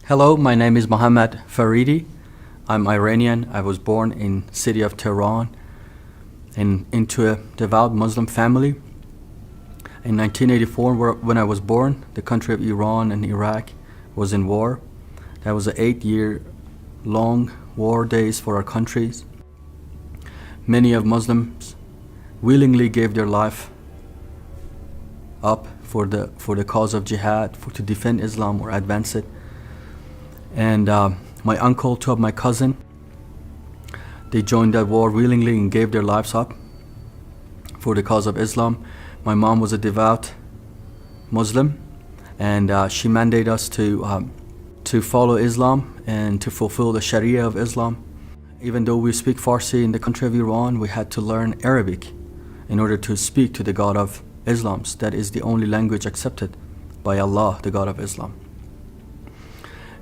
Hello, my name is Mohammed Faridi. I'm Iranian. I was born in city of Tehran into a devout Muslim family. In 1984, when I was born, the country of Iran and Iraq was in war. That was an 8-year long war days for our countries. Many of Muslims willingly gave their life up for the cause of jihad, to defend Islam or advance it. And my uncle, two of my cousin, they joined that war willingly and gave their lives up for the cause of Islam. My mom was a devout Muslim, and she mandated us to follow Islam and to fulfill the Sharia of Islam. Even though we speak Farsi in the country of Iran, we had to learn Arabic in order to speak to the God of Islam. That is the only language accepted by Allah, the God of Islam.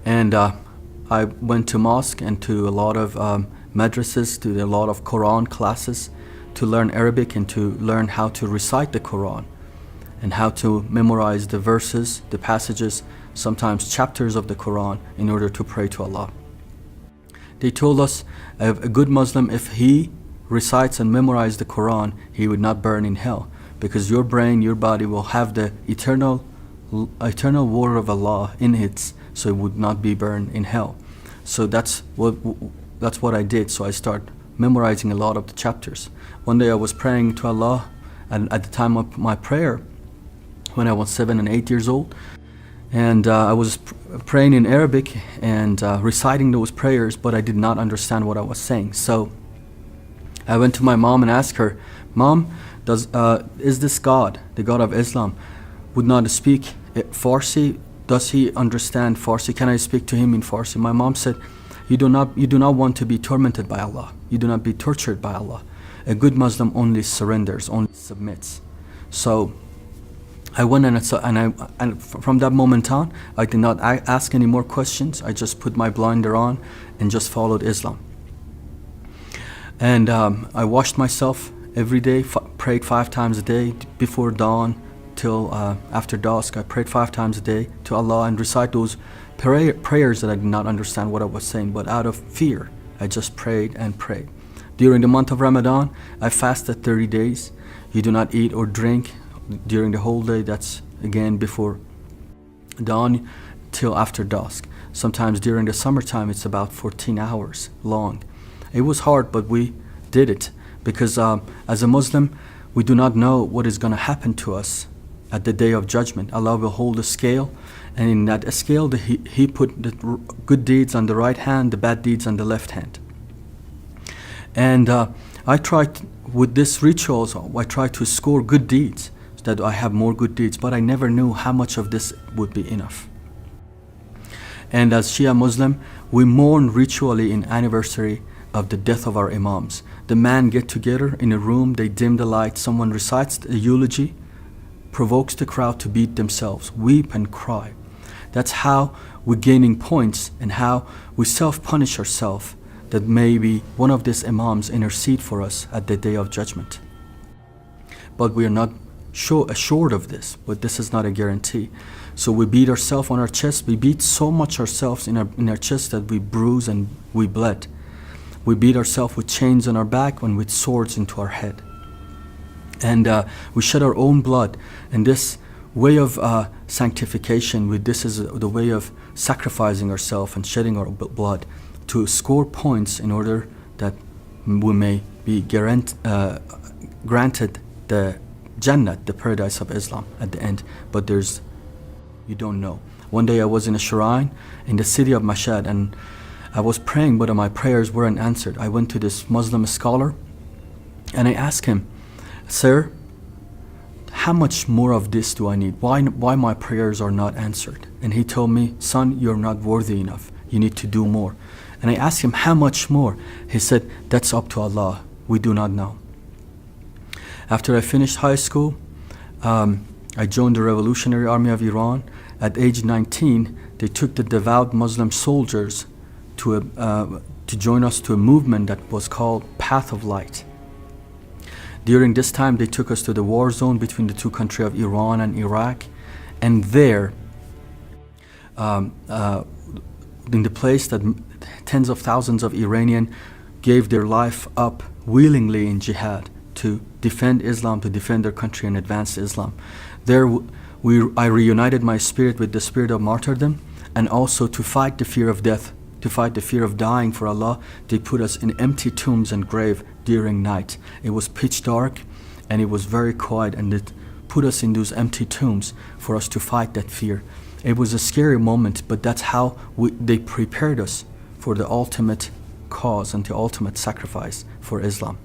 And I went to mosque and to a lot of madrasas, to a lot of Quran classes to learn Arabic and to learn how to recite the Quran and how to memorize the verses, the passages, sometimes chapters of the Quran in order to pray to Allah. They told us a good Muslim, if he recites and memorizes the Quran, he would not burn in hell, because your brain, your body will have the eternal word of Allah in it, so it would not be burned in hell. So that's what I did. So I started memorizing a lot of the chapters. One day I was praying to Allah, and at the time of my prayer, when I was 7 and 8 years old, and I was praying in Arabic and reciting those prayers, but I did not understand what I was saying. So I went to my mom and asked her, "Mom, is this God, the God of Islam, would not speak Farsi? Does he understand Farsi? Can I speak to him in Farsi?" My mom said, you do not want to be tormented by Allah. You do not be tortured by Allah. A good Muslim only surrenders, only submits. So I went and from that moment on, I did not ask any more questions. I just put my blinder on and just followed Islam. And I washed myself every day, prayed 5 times a day before dawn till after dusk. I prayed 5 times a day to Allah and recite those prayers that I did not understand what I was saying, but out of fear, I just prayed and prayed. During the month of Ramadan, I fasted 30 days. You do not eat or drink during the whole day. That's again before dawn till after dusk. Sometimes during the summertime, it's about 14 hours long. It was hard, but we did it because as a Muslim, we do not know what is going to happen to us at the day of judgment. Allah will hold a scale, and in that scale, He put the good deeds on the right hand, the bad deeds on the left hand. And I tried with these rituals, I tried to score good deeds, so that I have more good deeds, but I never knew how much of this would be enough. And as Shia Muslim, we mourn ritually in anniversary of the death of our Imams. The men get together in a room, they dim the light, someone recites a eulogy, provokes the crowd to beat themselves, weep and cry. That's how we're gaining points and how we self-punish ourselves, that maybe one of these Imams intercede for us at the day of judgment. But we are not assured of this, but this is not a guarantee. So we beat ourselves on our chest. We beat so much ourselves in our chest that we bruise and we bled. We beat ourselves with chains on our back and with swords into our head. And we shed our own blood. And this way of sanctification, this is the way of sacrificing ourselves and shedding our blood to score points in order that we may be granted the Jannah, the paradise of Islam at the end. But you don't know. One day I was in a shrine in the city of Mashhad, and I was praying, but my prayers weren't answered. I went to this Muslim scholar and I asked him, "Sir, how much more of this do I need? Why my prayers are not answered?" And he told me, "Son, you're not worthy enough. You need to do more." And I asked him, "How much more?" He said, "That's up to Allah. We do not know." After I finished high school, I joined the Revolutionary Army of Iran. At age 19, they took the devout Muslim soldiers to join us to a movement that was called Path of Light. During this time, they took us to the war zone between the two countries of Iran and Iraq, and there in the place that tens of thousands of Iranians gave their life up willingly in jihad to defend Islam, to defend their country and advance Islam. There I reunited my spirit with the spirit of martyrdom, and also to fight the fear of death, to fight the fear of dying for Allah. They put us in empty tombs and grave during night. It was pitch dark and it was very quiet, and it put us in those empty tombs for us to fight that fear. It was a scary moment, but that's how they prepared us for the ultimate cause and the ultimate sacrifice for Islam.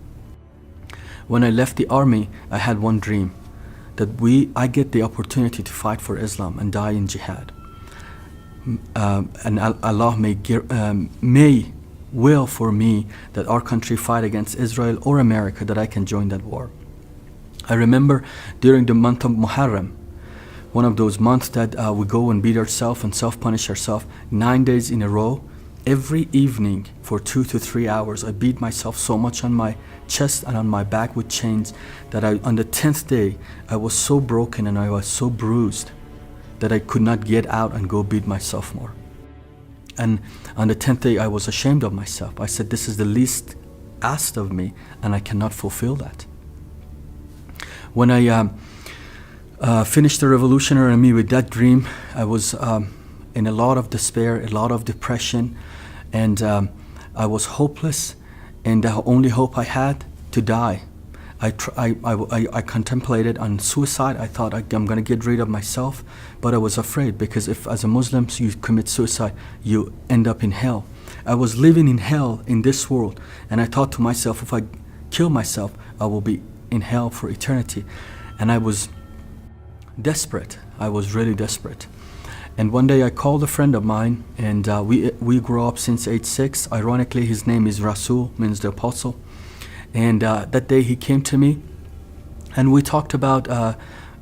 When I left the army, I had one dream, that I get the opportunity to fight for Islam and die in jihad. And Allah may will for me that our country fight against Israel or America, that I can join that war. I remember during the month of Muharram, one of those months that we go and beat ourselves and self-punish ourselves 9 days in a row. Every evening for 2 to 3 hours, I beat myself so much on my chest and on my back with chains that on the 10th day, I was so broken and I was so bruised that I could not get out and go beat myself more. And on the 10th day, I was ashamed of myself. I said, this is the least asked of me, and I cannot fulfill that. When I finished the Revolutionary Army with that dream, I was in a lot of despair, a lot of depression, and I was hopeless, and the only hope I had to die. I contemplated on suicide. I thought I'm going to get rid of myself, but I was afraid, because if as a Muslim you commit suicide, you end up in hell. I was living in hell in this world, and I thought to myself, if I kill myself, I will be in hell for eternity. And I was desperate. I was really desperate. And one day I called a friend of mine, and we grew up since age 6. Ironically, his name is Rasul, means the apostle. And that day he came to me, and we talked about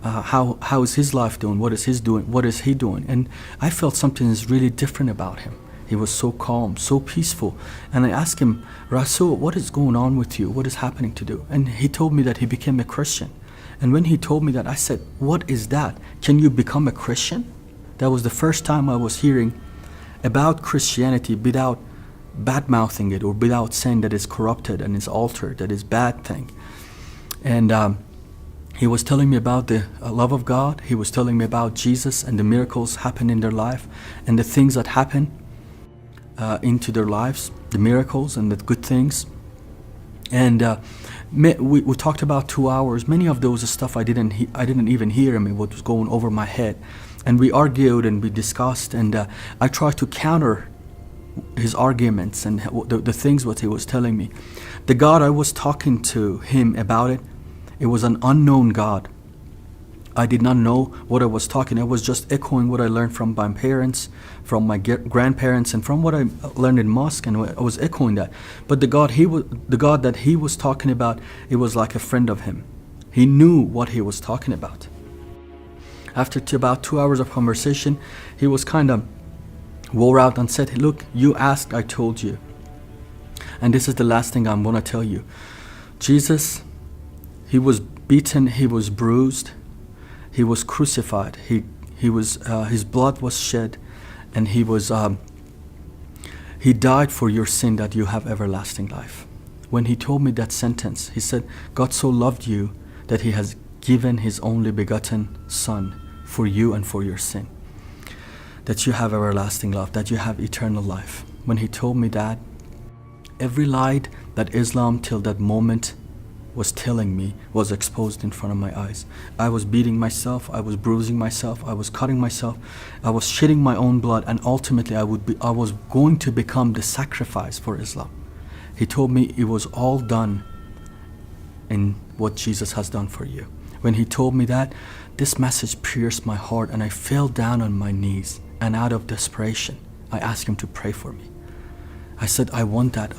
how is his life doing, what is he doing. And I felt something is really different about him. He was so calm, so peaceful. And I asked him, Rasul, what is going on with you? What is happening to you? And he told me that he became a Christian. And when he told me that, I said, what is that? Can you become a Christian? That was the first time I was hearing about Christianity without bad-mouthing it, or without saying that it's corrupted and it's altered, that it's bad thing. And he was telling me about the love of God. He was telling me about Jesus and the miracles happen in their life, and the things that happen into their lives, the miracles and the good things. And we talked about 2 hours. Many of those stuff I didn't even hear him. It was going over my head. And we argued and we discussed, and I tried to counter his arguments and the things what he was telling me. The God I was talking to him about, it was an unknown God. I did not know what I was talking. I was just echoing what I learned from my parents, from my grandparents, and from what I learned in mosque, and I was echoing that. But the God that he was talking about, it was like a friend of him. He knew what he was talking about. After about 2 hours of conversation, he was kind of wore out and said, look, you asked, I told you. And this is the last thing I'm going to tell you. Jesus, he was beaten, he was bruised, he was crucified, he was his blood was shed, and he died for your sin that you have everlasting life. When he told me that sentence, he said, God so loved you that he has given his only begotten Son for you and for your sin, that you have everlasting love, that you have eternal life. When he told me that, every lie that Islam till that moment was telling me was exposed in front of my eyes. I was beating myself, I was bruising myself, I was cutting myself, I was shedding my own blood, and ultimately I was going to become the sacrifice for Islam. He told me it was all done in what Jesus has done for you. When he told me that, this message pierced my heart, and I fell down on my knees, and out of desperation I asked him to pray for me. I said, I want that,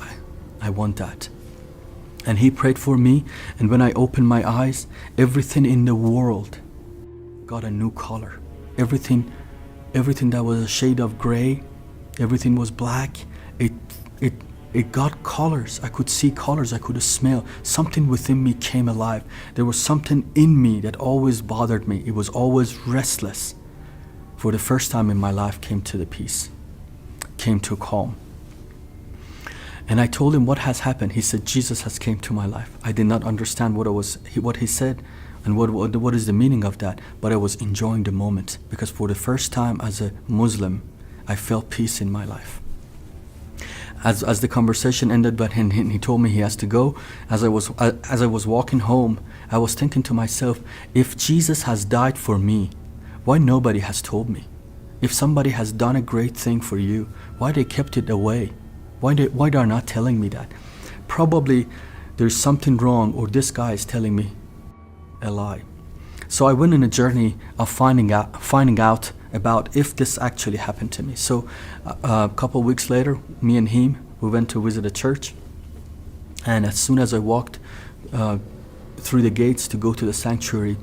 I want that. And he prayed for me, and when I opened my eyes, everything in the world got a new color. Everything that was a shade of gray, everything was black, it got colors. I could see colors, I could smell. Something within me came alive. There was something in me that always bothered me. It was always restless. For the first time in my life came to the peace. came to calm. And I told him what has happened. He said, Jesus has came to my life. I did not understand what he said and what is the meaning of that, but I was enjoying the moment, because for the first time as a Muslim, I felt peace in my life. As the conversation ended, but he told me he has to go. As I was walking home, I was thinking to myself, if Jesus has died for me, why nobody has told me? If somebody has done a great thing for you, why they kept it away? Why they are not telling me that? Probably there's something wrong, or this guy is telling me a lie. So I went on a journey of finding out about if this actually happened to me. So a couple weeks later, me and him, we went to visit a church. And as soon as I walked through the gates to go to the sanctuary,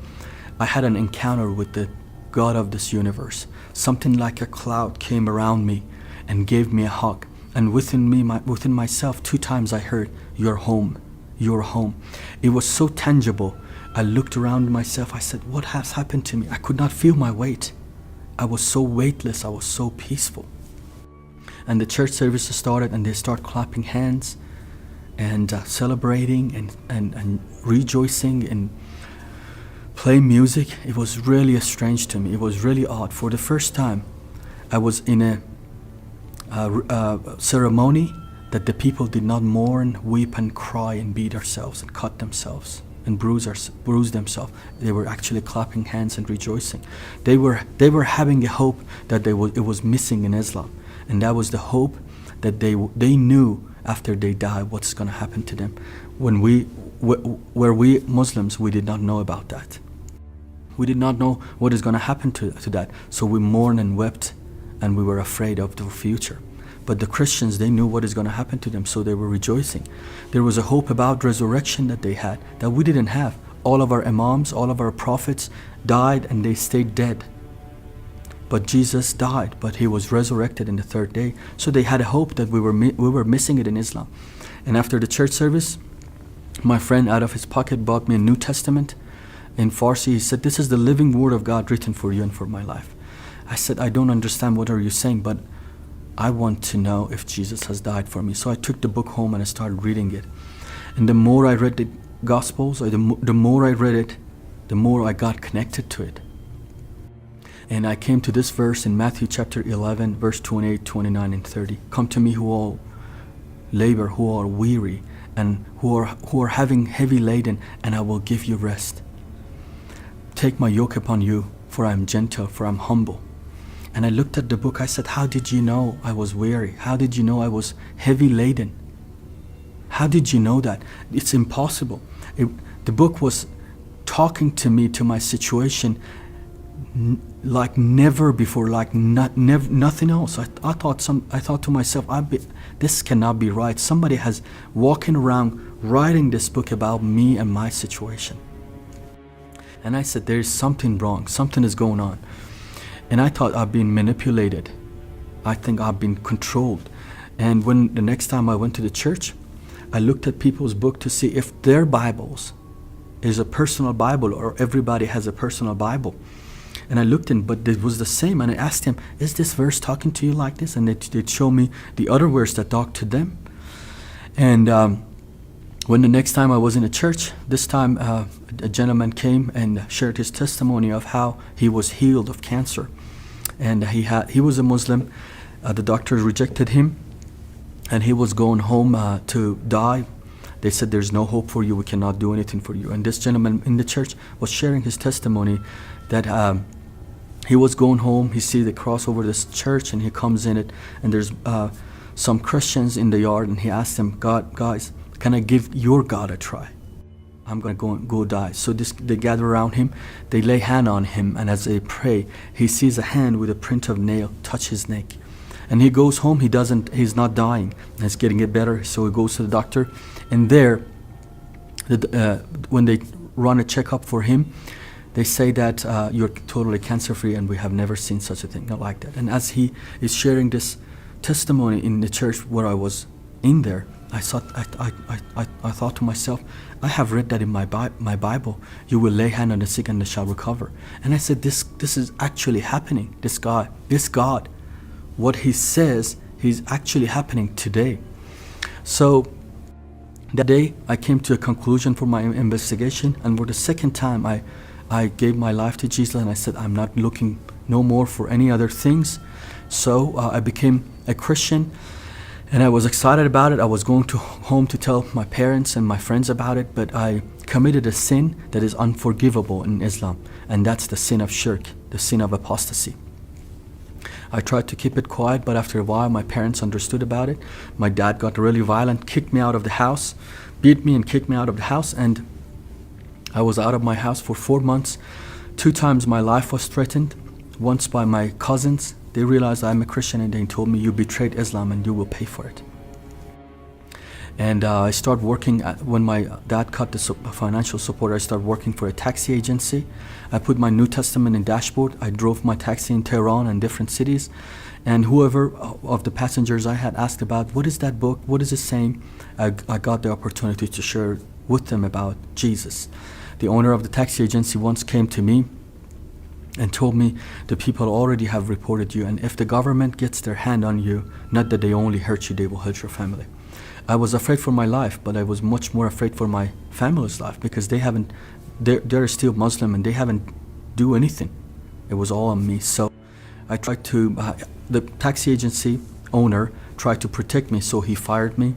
I had an encounter with the God of this universe. Something like a cloud came around me and gave me a hug. And within myself, 2 times I heard, "You're home, you're home." It was so tangible. I looked around myself. I said, what has happened to me? I could not feel my weight. I was so weightless. I was so peaceful. And the church services started, and they start clapping hands and celebrating and rejoicing and playing music. It was really strange to me. It was really odd. For the first time, I was in a ceremony that the people did not mourn, weep and cry and beat themselves and cut themselves and bruise themselves. They were actually clapping hands and rejoicing. They were having a hope that it was missing in Islam, and that was the hope that they knew after they die what's going to happen to them. Where we Muslims, we did not know about that. We did not know what is going to happen to that. So we mourned and wept, and we were afraid of the future. But the Christians, they knew what is going to happen to them, so they were rejoicing. There was a hope about resurrection that they had, that we didn't have. All of our imams, all of our prophets died, and they stayed dead. But Jesus died, but he was resurrected in the 3rd day. So they had a hope that we were missing it in Islam. And after the church service, my friend out of his pocket bought me a New Testament in Farsi. He said, "This is the living word of God written for you and for my life." I said, "I don't understand what are you saying, but I want to know if Jesus has died for me." So I took the book home and I started reading it. And the more I read the Gospels, or the more I read it, the more I got connected to it. And I came to this verse in Matthew chapter 11, verse 28, 29, and 30. "Come to me who all labor, who are weary, and who are having heavy laden, and I will give you rest. Take my yoke upon you, for I am gentle, for I am humble." And I looked at the book. I said, how did you know I was weary? How did you know I was heavy laden? How did you know that? It's impossible. The book was talking to me, to my situation, like never before, like nothing else. I thought to myself, this cannot be right. Somebody has walking around writing this book about me and my situation. And I said, there is something wrong. Something is going on. And I thought I've been manipulated. I think I've been controlled. And when the next time I went to the church, I looked at people's book to see if their Bibles is a personal Bible, or everybody has a personal Bible. And I looked in, but it was the same. And I asked him, is this verse talking to you like this? And they'd show me the other verse that talked to them. And when the next time I was in a church, this time a gentleman came and shared his testimony of how he was healed of cancer. And he was a Muslim. The doctors rejected him, and he was going home to die. They said, there's no hope for you. We cannot do anything for you. And this gentleman in the church was sharing his testimony that he was going home. He see the cross over this church, and he comes in it, and there's some Christians in the yard, and he asked them, guys, can I give your God a try? I'm going to go die. So they gather around him. They lay hand on him, and as they pray, he sees a hand with a print of nail touch his neck. And he goes home. He's not dying. He's getting it better. So he goes to the doctor, and there, when they run a checkup for him, they say that you're totally cancer-free, and we have never seen such a thing, not like that. And as he is sharing this testimony in the church where I was in there, I thought to myself, I have read that in my Bible. You will lay hand on the sick and they shall recover. And I said, this is actually happening. This God, what he says, He's actually happening today. So that day I came to a conclusion for my investigation, and for the second time I gave my life to Jesus, and I said, I'm not looking no more for any other things. So I became a Christian, and I was excited about it. I was going to home to tell my parents and my friends about it, but I committed a sin that is unforgivable in Islam, and that's the sin of shirk, the sin of apostasy. I tried to keep it quiet, but after a while my parents understood about it. My dad got really violent, kicked me out of the house, beat me and kicked me out of the house, and I was out of my house for 4 months. 2 times my life was threatened, once by my cousins. They realized I'm a Christian, and they told me, you betrayed Islam and you will pay for it. And I started working, when my dad cut the financial support, I started working for a taxi agency. I put my New Testament in dashboard. I drove my taxi in Tehran and different cities. And whoever of the passengers I had asked about, what is that book? What is it saying? I got the opportunity to share with them about Jesus. The owner of the taxi agency once came to me and told me, the people already have reported you, and if the government gets their hand on you, not that they only hurt you, they will hurt your family. I was afraid for my life, but I was much more afraid for my family's life, because they're still Muslim and they haven't do anything. It was all on me. So I tried to, the taxi agency owner tried to protect me, so he fired me.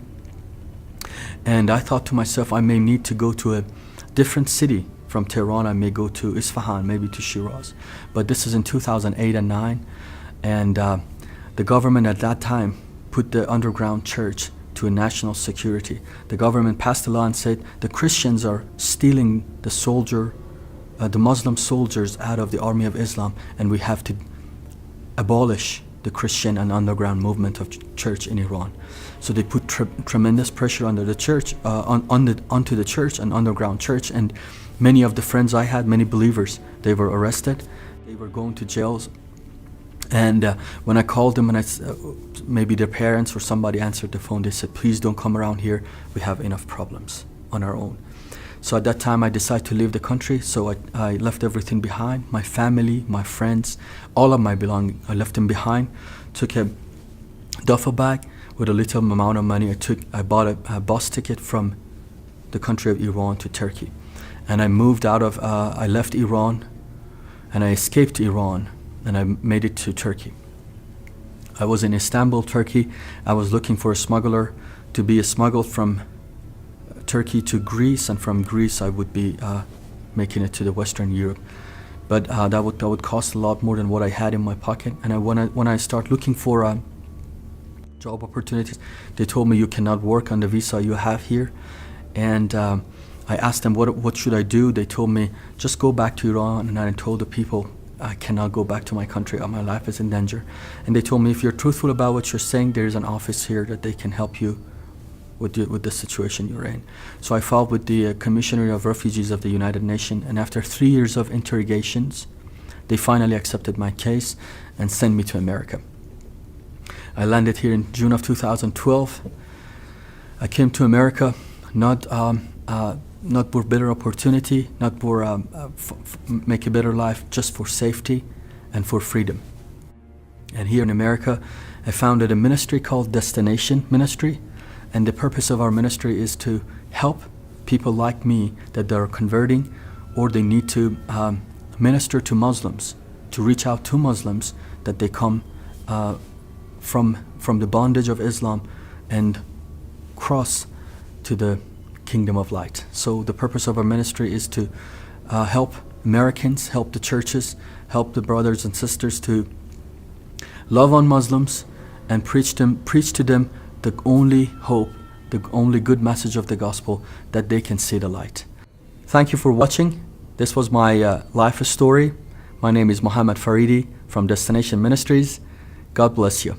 And I thought to myself, I may need to go to a different city. From Tehran, I may go to Isfahan, maybe to Shiraz. But this is in 2008 and 9. And the government at that time put the underground church to a national security. The government passed a law and said the Christians are stealing the Muslim soldiers out of the army of Islam, and we have to abolish the Christian and underground movement of church in Iran. So they put tremendous pressure under the church, onto the church and underground church, and many of the friends I had, many believers, they were arrested. They were going to jails. And when I called them, and maybe their parents or somebody answered the phone, they said, please don't come around here. We have enough problems on our own. So at that time, I decided to leave the country. So I left everything behind, my family, my friends, all of my belongings. I left them behind, took a duffel bag with a little amount of money. I bought a bus ticket from the country of Iran to Turkey. And I moved I left Iran, and I escaped Iran, and I made it to Turkey. I was in Istanbul, Turkey. I was looking for a smuggler to be smuggled from Turkey to Greece, and from Greece I would be making it to the Western Europe. But that would cost a lot more than what I had in my pocket. And when I start looking for job opportunities, they told me you cannot work on the visa you have here. And I asked them, what should I do? They told me, just go back to Iran. And I told the people, I cannot go back to my country. My life is in danger. And they told me, if you're truthful about what you're saying, there is an office here that they can help you with the situation you're in. So I filed with the Commissioner of Refugees of the United Nations, and after 3 years of interrogations, they finally accepted my case and sent me to America. I landed here in June of 2012. I came to America not for better opportunity, not for make a better life, just for safety and for freedom. And here in America, I founded a ministry called Destination Ministry. And the purpose of our ministry is to help people like me that are converting, or they need to minister to Muslims, to reach out to Muslims that they come from the bondage of Islam and cross to the kingdom of light. So the purpose of our ministry is to help Americans, help the churches, help the brothers and sisters to love on Muslims and preach to them the only hope, the only good message of the gospel, that they can see the light. Thank you for watching. This was my life story. My name is Muhammad Faridi from Destination Ministries. God bless you.